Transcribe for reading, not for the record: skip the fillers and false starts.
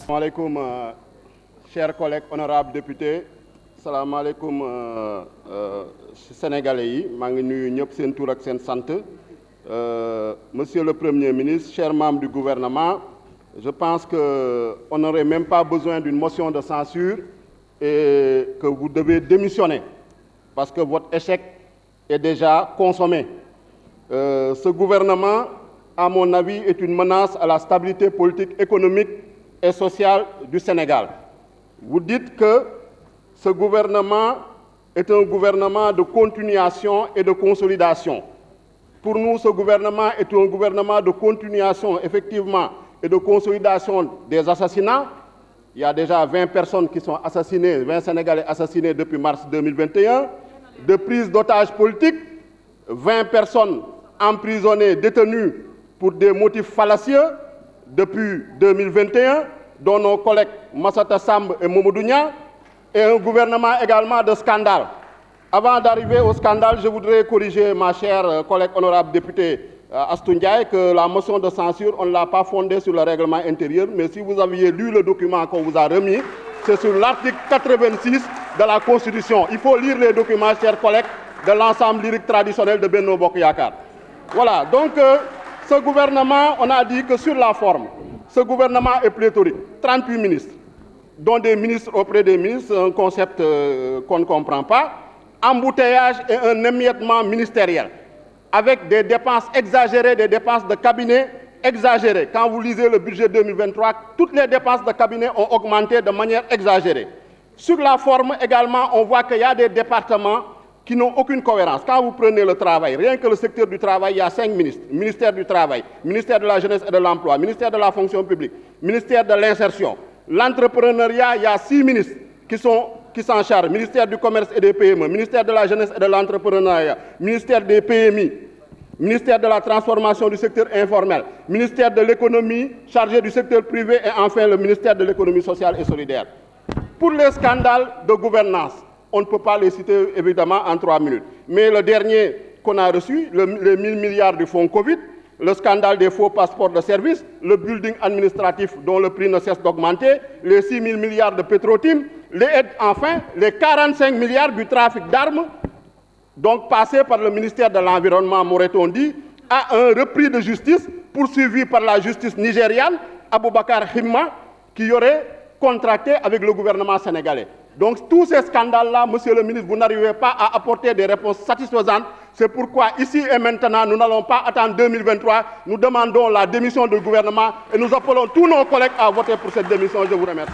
Salam alaikum, chers collègues honorables députés. Salam alaikum, Sénégalais. Monsieur le Premier ministre, chers membres du gouvernement, je pense qu'on n'aurait même pas besoin d'une motion de censure et que vous devez démissionner parce que votre échec est déjà consommé. Ce gouvernement, à mon avis, est une menace à la stabilité politique, économique et sociale du Sénégal. Vous dites que ce gouvernement est un gouvernement de continuation et de consolidation. Pour nous, ce gouvernement est un gouvernement de continuation, effectivement, et de consolidation des assassinats. Il y a déjà 20 personnes qui sont assassinées, 20 Sénégalais assassinés depuis mars 2021, de prise d'otages politiques, 20 personnes emprisonnées, détenues pour des motifs fallacieux depuis 2021, dont nos collègues Massata Samb et Mamadou Niang, et un gouvernement également de scandale. Avant d'arriver au scandale, je voudrais corriger ma chère collègue honorable députée Astou Ndiaye que la motion de censure, on ne l'a pas fondée sur le règlement intérieur, mais si vous aviez lu le document qu'on vous a remis, c'est sur l'article 86 de la Constitution. Il faut lire les documents, chers collègues, de l'ensemble lyrique traditionnel de Benno Bokk Yakaar. Voilà, donc ce gouvernement, on a dit que sur la forme, ce gouvernement est pléthorique. 38 ministres, dont des ministres auprès des ministres, un concept qu'on ne comprend pas. Embouteillage et un émiettement ministériel, avec des dépenses exagérées, des dépenses de cabinet exagérées. Quand vous lisez le budget 2023, toutes les dépenses de cabinet ont augmenté de manière exagérée. Sur la forme également, on voit qu'il y a des départements qui n'ont aucune cohérence. Quand vous prenez le travail, rien que le secteur du travail, il y a 5 ministres. Ministère du Travail, ministère de la Jeunesse et de l'Emploi, ministère de la Fonction publique, ministère de l'Insertion. L'entrepreneuriat, il y a 6 ministres qui s'en chargent, ministère du Commerce et des PME, ministère de la Jeunesse et de l'Entrepreneuriat, ministère des PMI, ministère de la Transformation du secteur informel, ministère de l'Économie, chargé du secteur privé et enfin le ministère de l'Économie sociale et solidaire. Pour les scandales de gouvernance, on ne peut pas les citer évidemment en 3 minutes. Mais le dernier qu'on a reçu, les 1000 milliards du fonds Covid, le scandale des faux passeports de service, le building administratif dont le prix ne cesse d'augmenter, les 6 000 milliards de Petro-Tim, enfin, les 45 milliards du trafic d'armes, donc passé par le ministère de l'Environnement, m'aurait-on dit, à un repris de justice poursuivi par la justice nigériane, Aboubakar Himma, qui aurait contracté avec le gouvernement sénégalais. Donc tous ces scandales-là, monsieur le ministre, vous n'arrivez pas à apporter des réponses satisfaisantes. C'est pourquoi ici et maintenant, nous n'allons pas attendre 2023. Nous demandons la démission du gouvernement et nous appelons tous nos collègues à voter pour cette démission. Je vous remercie.